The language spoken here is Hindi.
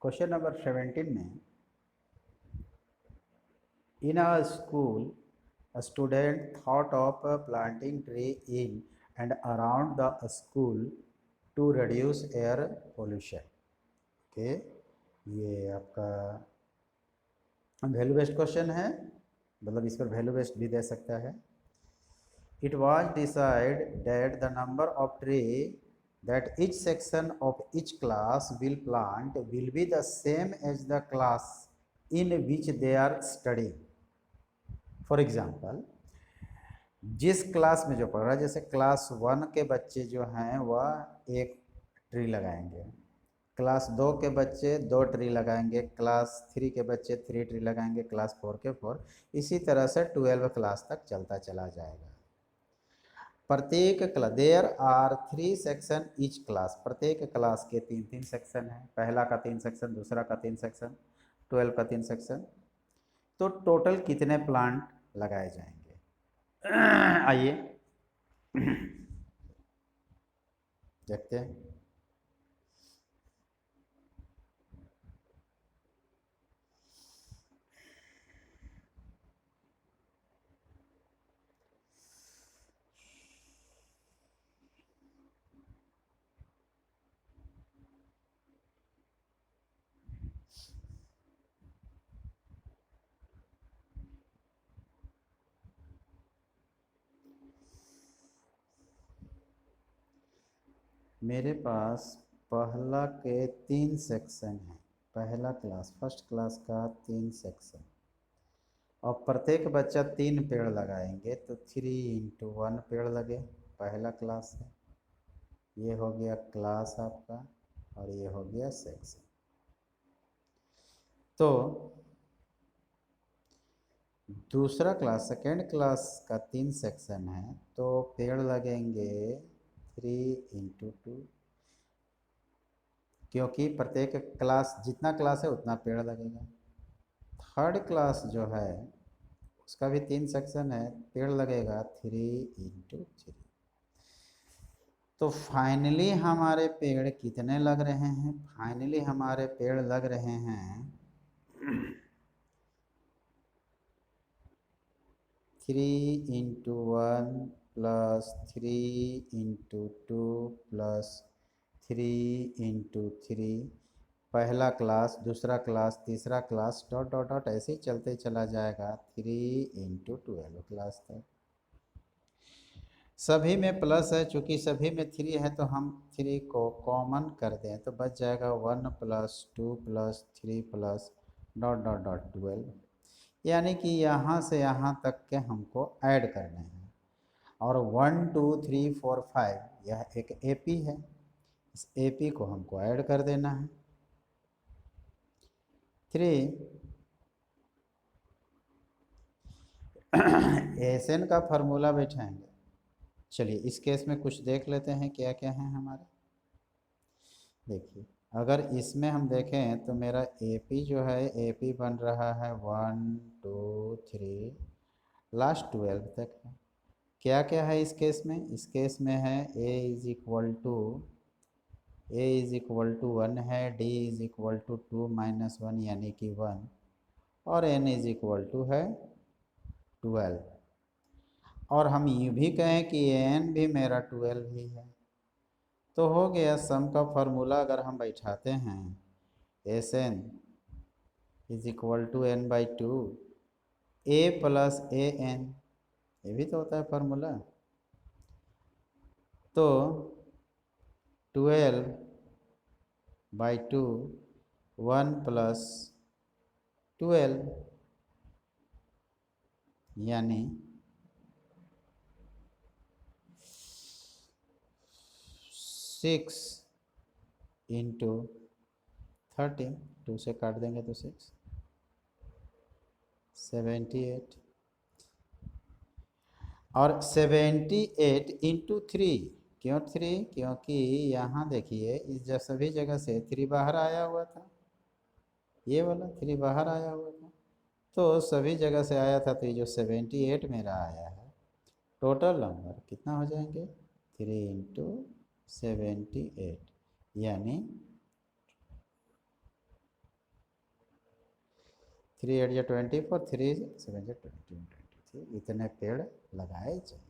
क्वेश्चन नंबर 17 में, in a school a student thought of planting tree in and around the school to reduce air pollution. Okay, ये आपका वैल्यू बेस्ड क्वेश्चन है, मतलब इस पर वैल्यू बेस्ड भी दे सकता है. It was decided that the number of trees that each section of each class will plant will be the same as the class in which they are studying. For example, जिस क्लास में जो पढ़ रहा है, जैसे क्लास 1 के बच्चे जो हैं वह एक ट्री लगाएंगे, क्लास 2 के बच्चे 2 ट्री लगाएंगे, क्लास 3 के बच्चे 3 ट्री लगाएंगे, क्लास 4 के 4, इसी तरह से 12 क्लास तक चलता चला जाएगा. प्रत्येक class, there are 3 section each class, प्रत्येक क्लास के 3-3 सेक्शन हैं, पहला का 3 सेक्शन, दूसरा का 3 सेक्शन, 12 का 3 सेक्शन. तो टोटल कितने प्लांट लगाए जाएंगे? आइए देखते हैं. मेरे पास पहला के 3 सेक्शन हैं, पहला क्लास फर्स्ट क्लास का 3 सेक्शन, और प्रत्येक बच्चा 3 पेड़ लगाएंगे, तो 3 × 1 पेड़ लगे, पहला क्लास है. ये हो गया क्लास आपका, और ये हो गया सेक्शन. तो दूसरा क्लास, सेकेंड क्लास का 3 सेक्शन है, तो पेड़ लगेंगे 3 × 2, क्योंकि प्रत्येक क्लास जितना क्लास है उतना पेड़ लगेगा. थर्ड क्लास जो है उसका भी 3 सेक्शन है, पेड़ लगेगा 3 × 3. तो फाइनली हमारे पेड़ कितने लग रहे हैं? फाइनली हमारे पेड़ लग रहे हैं 3 × 1 + 3 × 2 + 3 × 3, पहला क्लास, दूसरा क्लास, तीसरा क्लास, डॉट डॉट डॉट ऐसे ही चलते चला जाएगा 3 × 12 क्लास तक. सभी में प्लस है, चूँकि सभी में 3 है तो हम 3 को कॉमन कर दें तो बच जाएगा 1 + 2 + 3 + डॉट डॉट डॉट 12. यानी कि यहाँ से यहाँ तक के हमको ऐड करने हैं, और 1 2 3 4 5 यह एक एपी है, इस एपी को हमको ऐड कर देना है. 3 एसएन का फार्मूला बैठाएंगे. चलिए इस केस में कुछ देख लेते हैं क्या क्या है हमारे. देखिए, अगर इसमें हम देखें तो मेरा एपी जो है, एपी बन रहा है 1 2 3 लास्ट 12 तक है. क्या क्या है इस केस में? इस केस में है a = 1 है, d = 2 - 1 यानी कि 1, और n = है 12. और हम यूँ भी कहें कि n भी मेरा 12 ही है. तो हो गया सम का फार्मूला अगर हम बैठाते हैं, Sn = n/2 a + an, ये भी तो होता है फार्मूला. तो 12/2 1 + 12 यानी 6 × 13, 2 से काट देंगे तो 6, 78. और 78 × 3, क्यों 3? क्योंकि यहाँ देखिए इस सभी जगह से 3 बाहर आया हुआ था, ये वाला 3 बाहर आया हुआ था, तो सभी जगह से आया था, तो ये जो 78 मेरा आया है, टोटल नंबर कितना हो जाएंगे 3 × 78, यानी 3 8 जा 24, 3 7 जा 20, 23, इतने पेड़ लगाए जाए।